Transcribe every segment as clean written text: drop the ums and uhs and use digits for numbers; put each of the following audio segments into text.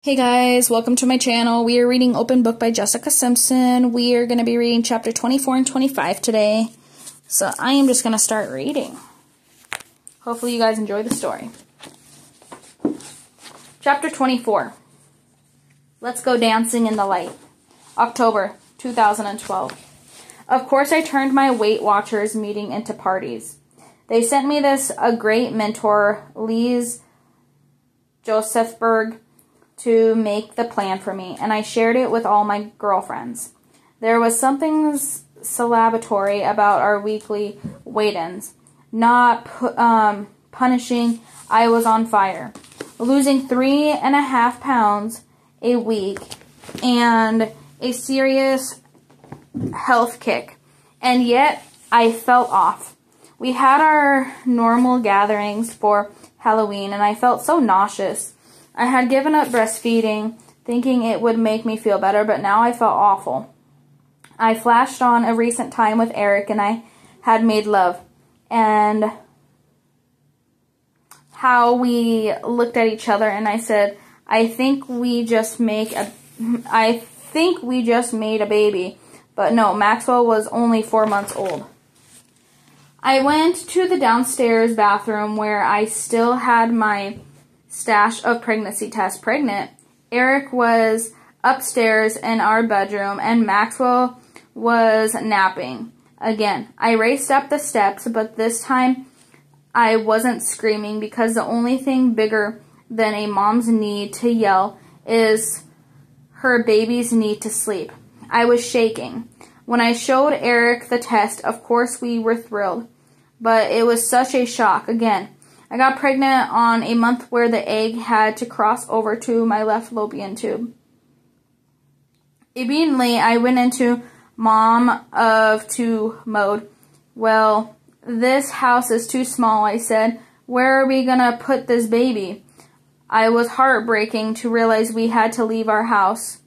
Hey guys, welcome to my channel. We are reading Open Book by Jessica Simpson. We are going to be reading chapter 24 and 25 today. So I am just going to start reading. Hopefully you guys enjoy the story. Chapter 24. Let's Go Dancing in the Light. October 2012. Of course I turned my Weight Watchers meeting into parties. They sent me a great mentor, Lise Josephberg, to make the plan for me, and I shared it with all my girlfriends. There was something celebratory about our weekly weigh-ins. Not punishing, I was on fire. Losing 3.5 pounds a week and a serious health kick. And yet, I felt off. We had our normal gatherings for Halloween, and I felt so nauseous. I had given up breastfeeding, thinking it would make me feel better, but now I felt awful. I flashed on a recent time with Eric, and I had made love, and how we looked at each other, and I said, I think we just made a baby. But no, Maxwell was only 4 months old. I went to the downstairs bathroom where I still had my stash of pregnancy tests. Pregnant. Eric was upstairs in our bedroom and Maxwell was napping. Again, I raced up the steps, but this time I wasn't screaming because the only thing bigger than a mom's need to yell is her baby's need to sleep. I was shaking. When I showed Eric the test, of course we were thrilled, but it was such a shock. Again, I got pregnant on a month where the egg had to cross over to my left fallopian tube. Immediately, I went into mom of two mode. Well, this house is too small, I said. Where are we gonna put this baby? I was heartbreaking to realize we had to leave our house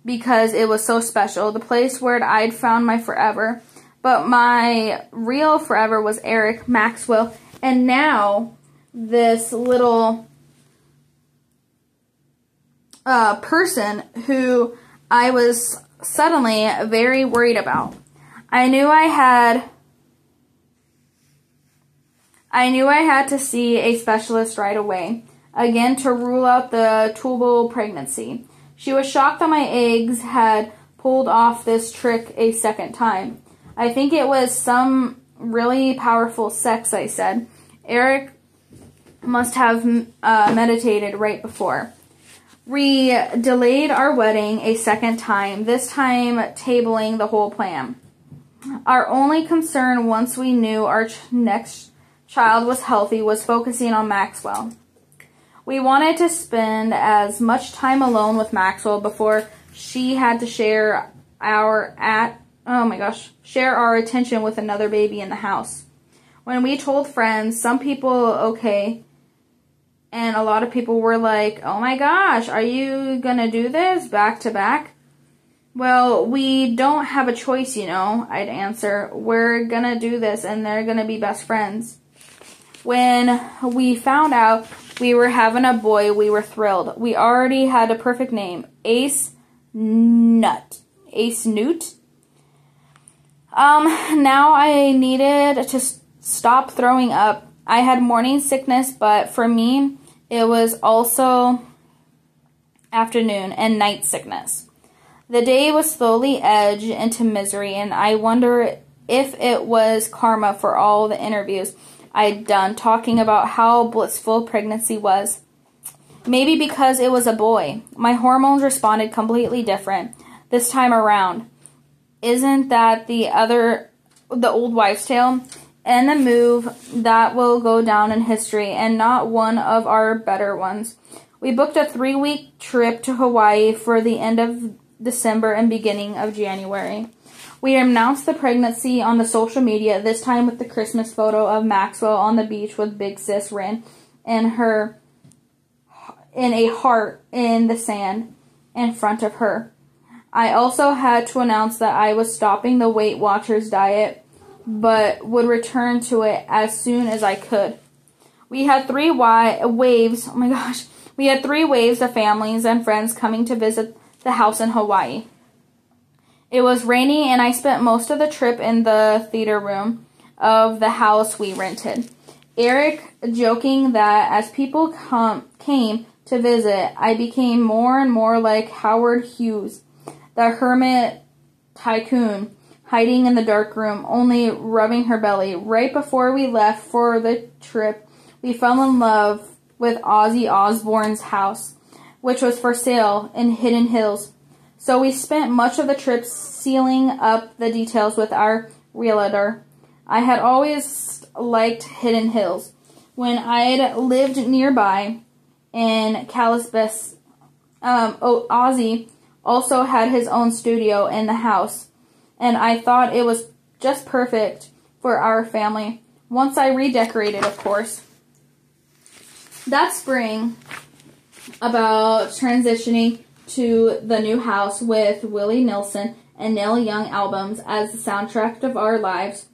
because it was so special, the place where I'd found my forever. But my real forever was Eric Maxwell. And now, this little person who I was suddenly very worried about. I knew I had to see a specialist right away, again to rule out the tubal pregnancy. She was shocked that my eggs had pulled off this trick a second time. I think it was some really powerful sex, I said. Eric must have meditated right before. We delayed our wedding a second time, this time tabling the whole plan. Our only concern once we knew our next child was healthy was focusing on Maxwell. We wanted to spend as much time alone with Maxwell before she had to share our attention with another baby in the house. When we told friends, some people okay, and a lot of people were like, oh my gosh, are you gonna do this back to back? Well, we don't have a choice, you know, I'd answer. We're gonna do this and they're gonna be best friends. When we found out we were having a boy, we were thrilled. We already had a perfect name, Ace Newt. Now I needed to stop throwing up. I had morning sickness, but for me, it was also afternoon and night sickness. The day was slowly edged into misery, and I wonder if it was karma for all the interviews I'd done talking about how blissful pregnancy was. Maybe because it was a boy. My hormones responded completely different this time around. Isn't that the old wives' tale? And a move that will go down in history, and not one of our better ones. We booked a 3-week trip to Hawaii for the end of December and beginning of January. We announced the pregnancy on the social media, this time with the Christmas photo of Maxwell on the beach with Big Sis Rin and her in a heart in the sand in front of her. I also had to announce that I was stopping the Weight Watchers diet, but would return to it as soon as I could. We had 3 waves. Oh my gosh. We had 3 waves of families and friends coming to visit the house in Hawaii. It was rainy, and I spent most of the trip in the theater room of the house we rented. Eric joking that as people came to visit, I became more and more like Howard Hughes, the hermit tycoon, hiding in the dark room, only rubbing her belly. Right before we left for the trip, we fell in love with Ozzy Osbourne's house, which was for sale in Hidden Hills. So we spent much of the trip sealing up the details with our realtor. I had always liked Hidden Hills. When I'd lived nearby in Calabasas, Ozzy also had his own studio in the house, and I thought it was just perfect for our family. Once I redecorated, of course. That spring, about transitioning to the new house with Willie Nelson and Neil Young albums as the soundtrack of our lives,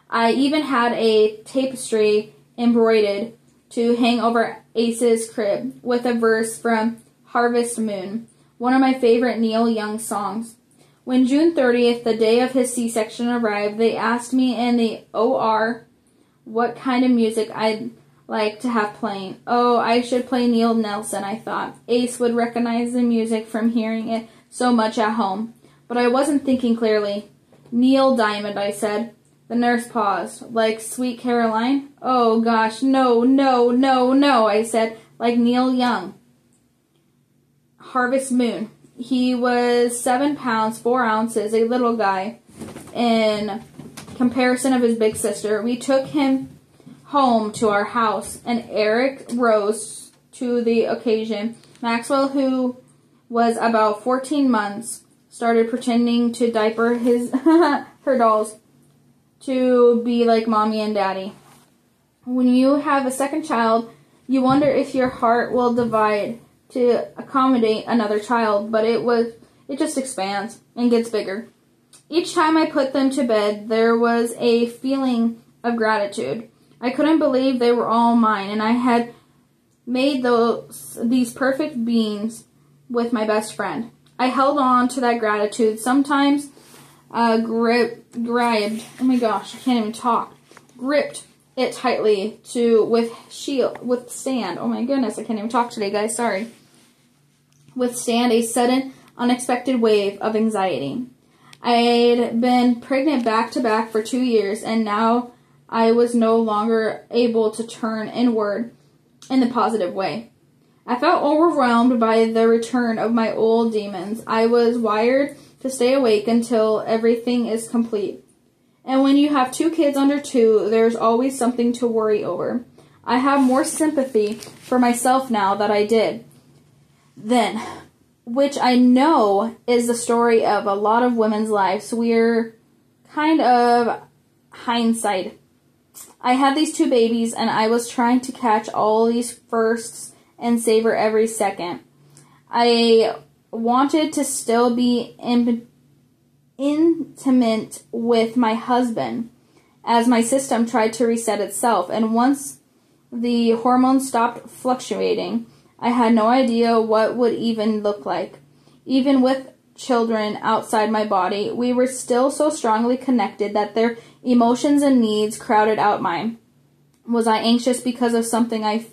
I even had a tapestry embroidered to hang over Ace's crib with a verse from Harvest Moon, one of my favorite Neil Young songs. When June 30th, the day of his C-section, arrived, they asked me in the OR what kind of music I'd like to have playing. Oh, I should play Neil Nelson, I thought. Ace would recognize the music from hearing it so much at home. But I wasn't thinking clearly. Neil Diamond, I said. The nurse paused. Like Sweet Caroline? Oh, gosh, no, no, no, no, I said. Like Neil Young. Harvest Moon. He was 7 pounds, 4 ounces, a little guy, in comparison of his big sister. We took him home to our house, and Eric rose to the occasion. Maxwell, who was about 14 months, started pretending to diaper her dolls to be like Mommy and Daddy. When you have a second child, you wonder if your heart will divide to accommodate another child, but it just expands and gets bigger. Each time I put them to bed, there was a feeling of gratitude. I couldn't believe they were all mine, and I had made these perfect beings with my best friend. I held on to that gratitude, sometimes gripped it tightly to withstand. Oh my goodness, I can't even talk today, guys. Sorry. Withstand a sudden, unexpected wave of anxiety. I'd been pregnant back to back for 2 years, and now I was no longer able to turn inward in the positive way. I felt overwhelmed by the return of my old demons. I was wired to stay awake until everything is complete. And when you have 2 kids under 2, there's always something to worry over. I have more sympathy for myself now than I did then, which I know is the story of a lot of women's lives. We're kind of hindsight. I had these 2 babies, and I was trying to catch all these firsts and savor every second. I wanted to still be intimate with my husband as my system tried to reset itself, and once the hormones stopped fluctuating, I had no idea what would even look like. Even with children outside my body, we were still so strongly connected that their emotions and needs crowded out mine. Was I anxious because of something I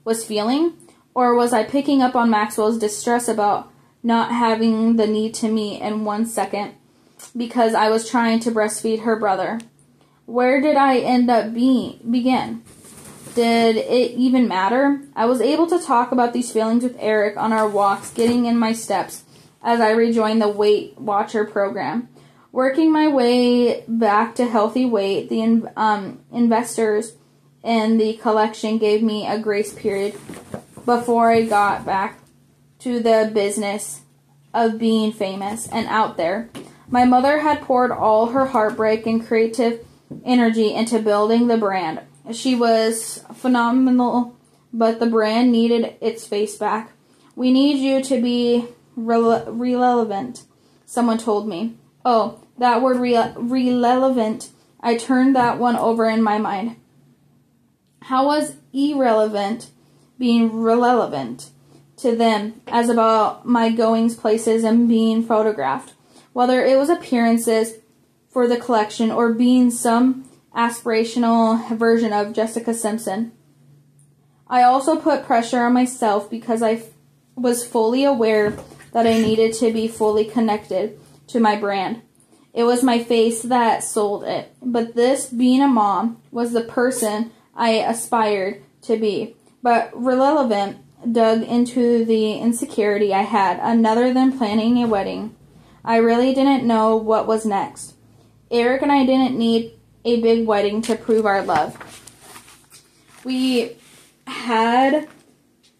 was feeling? Or was I picking up on Maxwell's distress about not having the need to meet in 1 second because I was trying to breastfeed her brother? Where did I end up begin? Did it even matter? I was able to talk about these feelings with Eric on our walks, getting in my steps as I rejoined the Weight Watcher program. Working my way back to healthy weight, the investors in the collection gave me a grace period before I got back to the business of being famous and out there. My mother had poured all her heartbreak and creative energy into building the brand. She was phenomenal, but the brand needed its face back. We need you to be relevant, someone told me. Oh, that word relevant. I turned that one over in my mind. How was irrelevant being relevant? to them as about my goings places and being photographed, whether it was appearances for the collection or being some aspirational version of Jessica Simpson. I also put pressure on myself because I was fully aware that I needed to be fully connected to my brand. It was my face that sold it, but this, being a mom, was the person I aspired to be. But relevant dug into the insecurity I had, another than planning a wedding. I really didn't know what was next. Eric and I didn't need a big wedding to prove our love. We had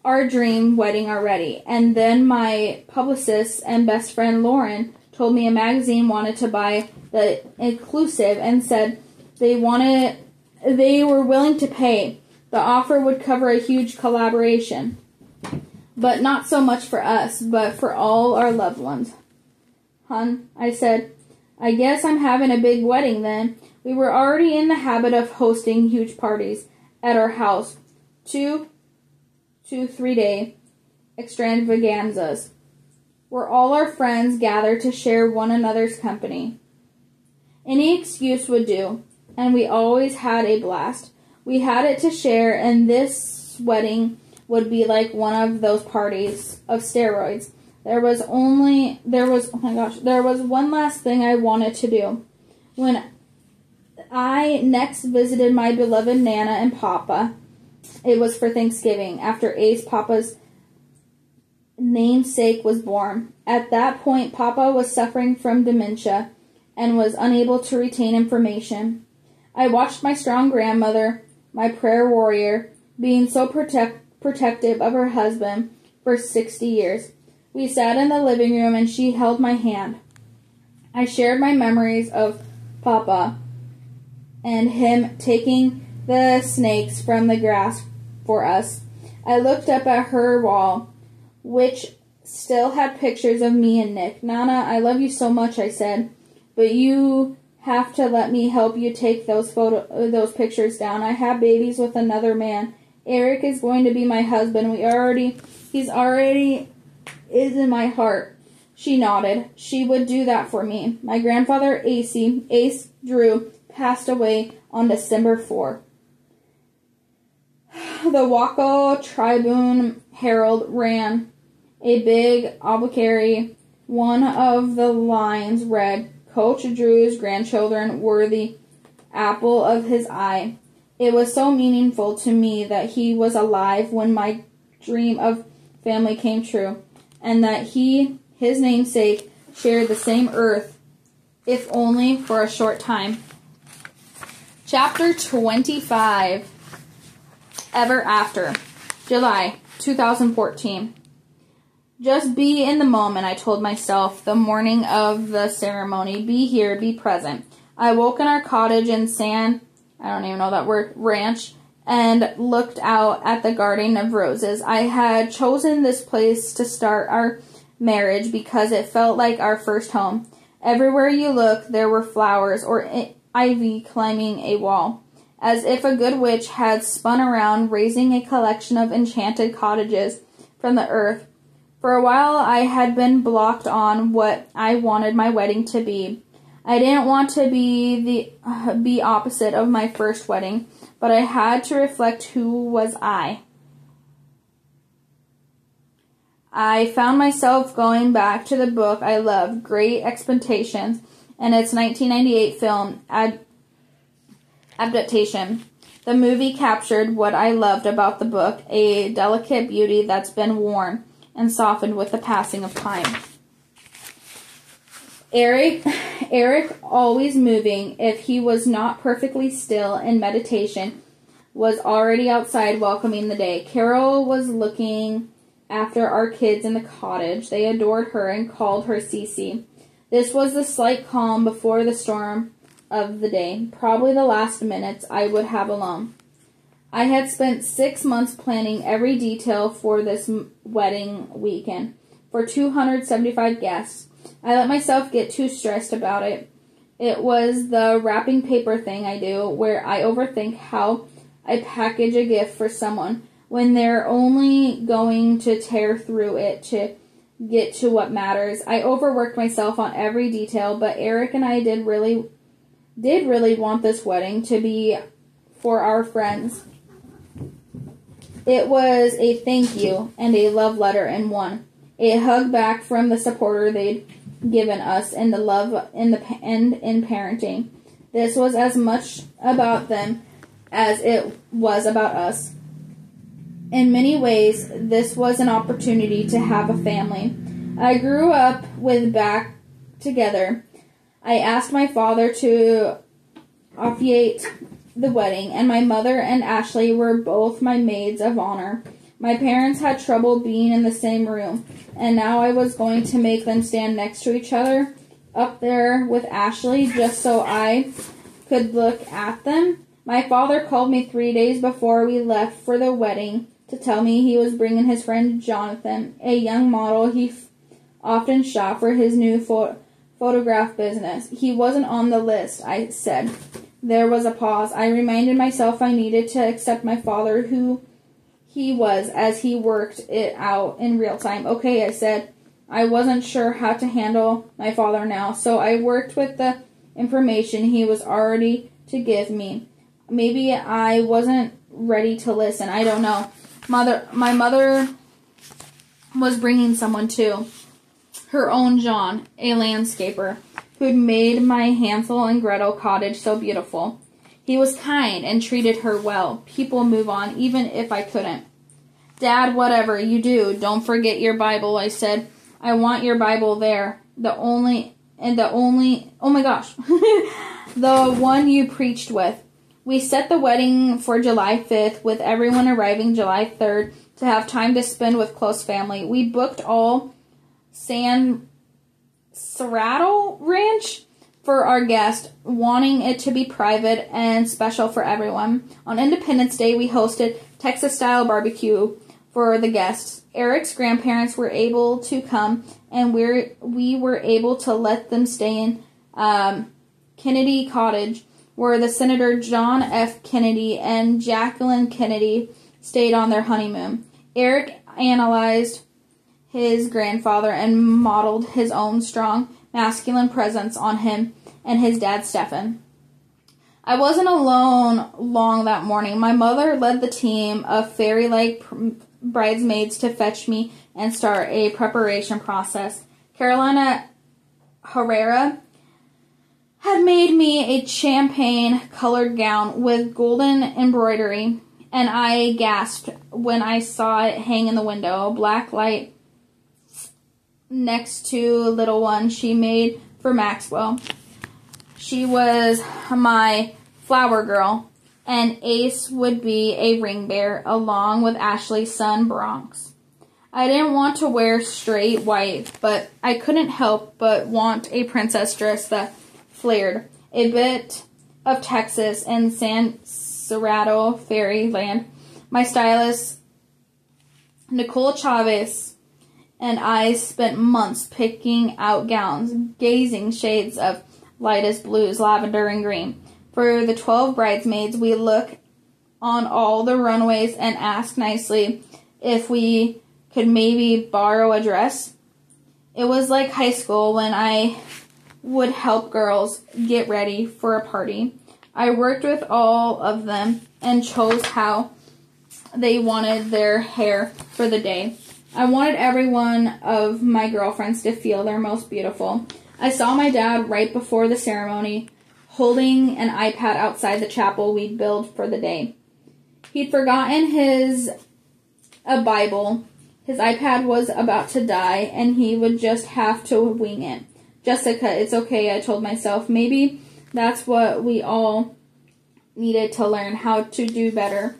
our dream wedding already, and then my publicist and best friend Lauren told me a magazine wanted to buy the inclusive and said they were willing to pay. The offer would cover a huge collaboration, but not so much for us, but for all our loved ones. Hun, I said, I guess I'm having a big wedding then. We were already in the habit of hosting huge parties at our house, 2 to 3 day extravaganzas, where all our friends gathered to share one another's company. Any excuse would do, and we always had a blast. We had it to share, and this wedding would be like one of those parties of steroids. There was one last thing I wanted to do. When I next visited my beloved Nana and Papa, it was for Thanksgiving, after Ace, Papa's namesake, was born. At that point, Papa was suffering from dementia and was unable to retain information. I watched my strong grandmother, my prayer warrior, being so protective of her husband for 60 years. We sat in the living room and she held my hand. I shared my memories of Papa and him taking the snakes from the grass for us. I looked up at her wall, which still had pictures of me and Nick. Nana, I love you so much, I said, but you have to let me help you take those pictures down. I have babies with another man. Eric is going to be my husband. He's already is in my heart. She nodded. She would do that for me. My grandfather, Ace Drew, passed away on December 4. The Waco Tribune Herald ran a big obituary. One of the lines read, Coach Drew's grandchildren were the apple of his eye. It was so meaningful to me that he was alive when my dream of family came true, and that his namesake, shared the same earth, if only for a short time. Chapter 25. Ever After. July 2014. Just be in the moment, I told myself the morning of the ceremony. Be here, be present. I woke in our cottage in ranch, and looked out at the garden of roses. I had chosen this place to start our marriage because it felt like our first home. Everywhere you look, there were flowers or ivy climbing a wall, as if a good witch had spun around, raising a collection of enchanted cottages from the earth. For a while, I had been blocked on what I wanted my wedding to be. I didn't want to be opposite of my first wedding, but I had to reflect who was I. I found myself going back to the book I loved, Great Expectations, and its 1998 film adaptation. The movie captured what I loved about the book, a delicate beauty that's been worn and softened with the passing of time. Eric, always moving if he was not perfectly still in meditation, was already outside welcoming the day. Carol was looking after our kids in the cottage. They adored her and called her Cece. This was the slight calm before the storm of the day, probably the last minutes I would have alone. I had spent 6 months planning every detail for this wedding weekend, for 275 guests. I let myself get too stressed about it. It was the wrapping paper thing I do, where I overthink how I package a gift for someone. when they're only going to tear through it to get to what matters. I overworked myself on every detail, but Eric and I did really want this wedding to be for our friends. It was a thank you and a love letter in one. A hug back from the supporter they'd given us and the love in parenting. This was as much about them as it was about us. In many ways, this was an opportunity to have a family. I grew up with back together. I asked my father to officiate the wedding, and my mother and Ashley were both my maids of honor. My parents had trouble being in the same room, and now I was going to make them stand next to each other up there with Ashley just so I could look at them. My father called me 3 days before we left for the wedding to tell me he was bringing his friend Jonathan, a young model he often shot for his new photograph business. He wasn't on the list, I said. There was a pause. I reminded myself I needed to accept my father, who he was, as he worked it out in real time. Okay, I said. I wasn't sure how to handle my father now, so I worked with the information he was already to give me. Maybe I wasn't ready to listen. I don't know. My mother was bringing someone too. Her own John, a landscaper, who'd made my Hansel and Gretel cottage so beautiful. He was kind and treated her well. People move on, even if I couldn't. Dad, whatever you do, don't forget your Bible, I said. I want your Bible there. Oh my gosh, the one you preached with. We set the wedding for July 5th, with everyone arriving July 3rd to have time to spend with close family. We booked all San Cerrado Ranch for our guest, wanting it to be private and special for everyone. On Independence Day, we hosted Texas-style barbecue for the guests. Eric's grandparents were able to come, and we were able to let them stay in Kennedy Cottage, where the Senator John F. Kennedy and Jacqueline Kennedy stayed on their honeymoon. Eric analyzed his grandfather and modeled his own strong, masculine presence on him and his dad, Stephen. I wasn't alone long that morning. My mother led the team of fairy-like bridesmaids to fetch me and start a preparation process. Carolina Herrera had made me a champagne-colored gown with golden embroidery, and I gasped when I saw it hang in the window. A black light next to a little one she made for Maxwell. She was my flower girl, and Ace would be a ring bearer, along with Ashley's son, Bronx. I didn't want to wear straight white, but I couldn't help but want a princess dress that flared. A bit of Texas and San Cerrado fairyland. My stylist, Nicole Chavez, and I spent months picking out gowns, gazing shades of lightest blues, lavender, and green. For the 12 bridesmaids, we look on all the runways and ask nicely if we could maybe borrow a dress. It was like high school when I would help girls get ready for a party. I worked with all of them and chose how they wanted their hair for the day. I wanted every one of my girlfriends to feel their most beautiful. I saw my dad right before the ceremony, holding an iPad outside the chapel we'd built for the day. He'd forgotten a Bible. His iPad was about to die, and he would just have to wing it. Jessica, it's okay, I told myself. Maybe that's what we all needed to learn, how to do better,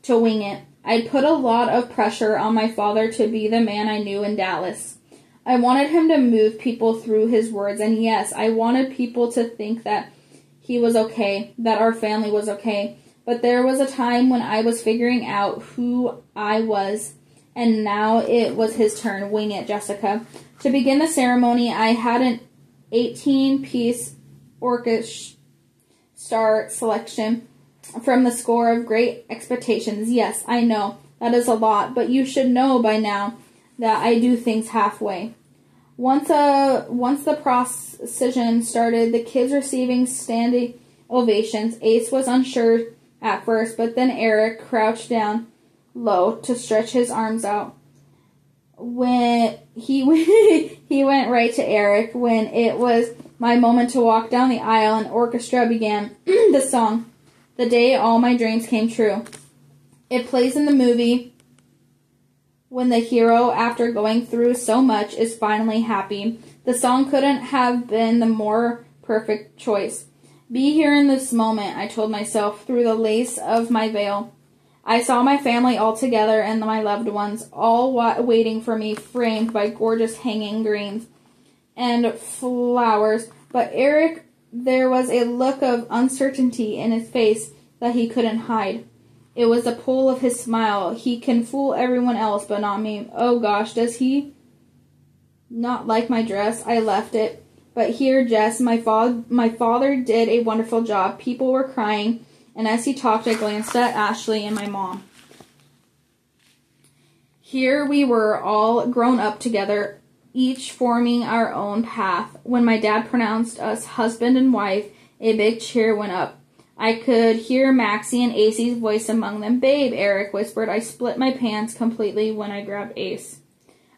to wing it. I'd put a lot of pressure on my father to be the man I knew in Dallas. I wanted him to move people through his words, and yes, I wanted people to think that he was okay, that our family was okay. But there was a time when I was figuring out who I was, and now it was his turn. Wing it, Jessica. To begin the ceremony, I had an 18-piece orchestra star selection from the score of Great Expectations. Yes, I know That is a lot, but you should know by now that I do things halfway. Once the procession started, the kids receiving standing ovations. Ace was unsure at first, but then Eric crouched down low to stretch his arms out. When he went right to Eric when it was my moment to walk down the aisle and orchestra began the song, "The Day All My Dreams Came True." It plays in the movie when the hero, after going through so much, is finally happy. The song couldn't have been the more perfect choice. Be here in this moment, I told myself through the lace of my veil. I saw my family all together and my loved ones, all waiting for me, framed by gorgeous hanging greens and flowers. But Eric, there was a look of uncertainty in his face that he couldn't hide. It was the pull of his smile. He can fool everyone else, but not me. Oh gosh, does he not like my dress? I left it. But here, Jess, my father did a wonderful job. People were crying, and as he talked, I glanced at Ashley and my mom. Here we were all grown up together, each forming our own path. When my dad pronounced us husband and wife, a big cheer went up. I could hear Maxie and Acey's voice among them. "Babe," Eric whispered. I split my pants completely when I grabbed Ace.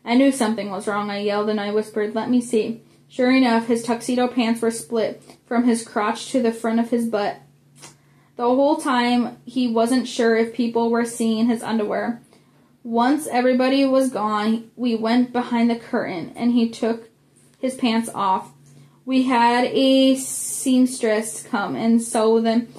I knew something was wrong. I yelled and I whispered, "Let me see." Sure enough, his tuxedo pants were split from his crotch to the front of his butt. The whole time, he wasn't sure if people were seeing his underwear. Once everybody was gone, we went behind the curtain, and he took his pants off. We had a seamstress come and sew them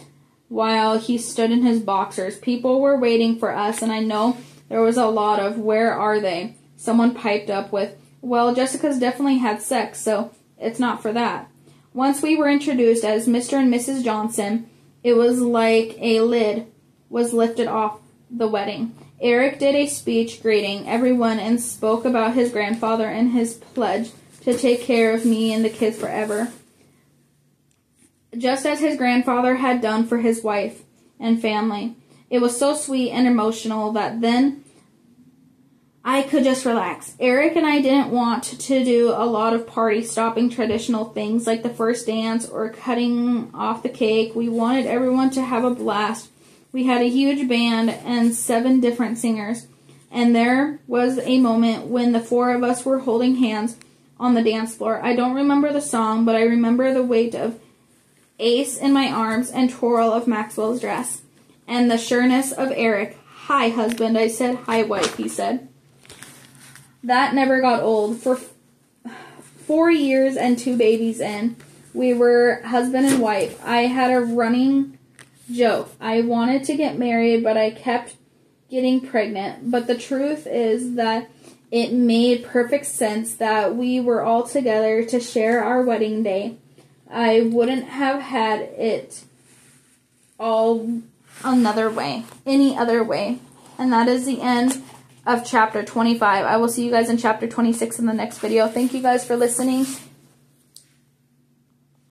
while he stood in his boxers. People were waiting for us, and I know there was a lot of, "Where are they?" Someone piped up with, "Well, Jessica's definitely had sex, so it's not for that." Once we were introduced as Mr. and Mrs. Johnson, it was like a lid was lifted off the wedding. Eric did a speech greeting everyone and spoke about his grandfather and his pledge to take care of me and the kids forever, just as his grandfather had done for his wife and family. It was so sweet and emotional that then I could just relax. Eric and I didn't want to do a lot of party-stopping traditional things like the first dance or cutting off the cake. We wanted everyone to have a blast. We had a huge band and 7 different singers. And there was a moment when the 4 of us were holding hands on the dance floor. I don't remember the song, but I remember the weight of Ace in my arms and twirl of Maxwell's dress. And the sureness of Eric. "Hi, husband," I said. "Hi, wife," he said. That never got old. For 4 years and 2 babies in, we were husband and wife. I had a running joke. I wanted to get married, but I kept getting pregnant. But the truth is that it made perfect sense that we were all together to share our wedding day. I wouldn't have had it all any other way. And that is the end of chapter 25. I will see you guys in chapter 26 in the next video. Thank you guys for listening.